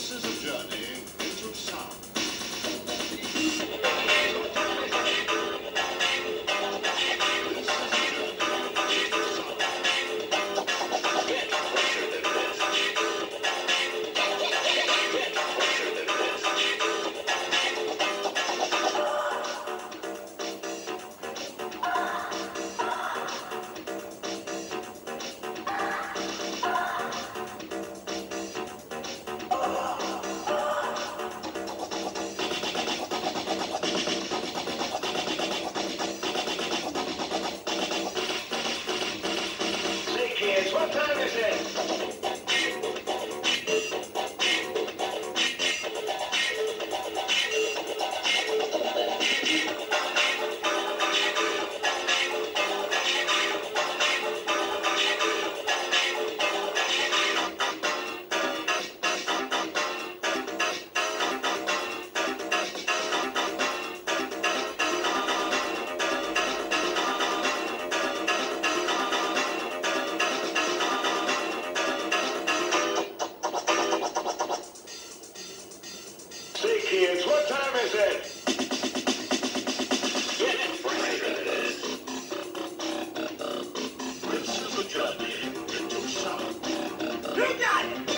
This is a journey into sound. What time is it? Say, kids, what time is it? This is a journey into sound. You got it!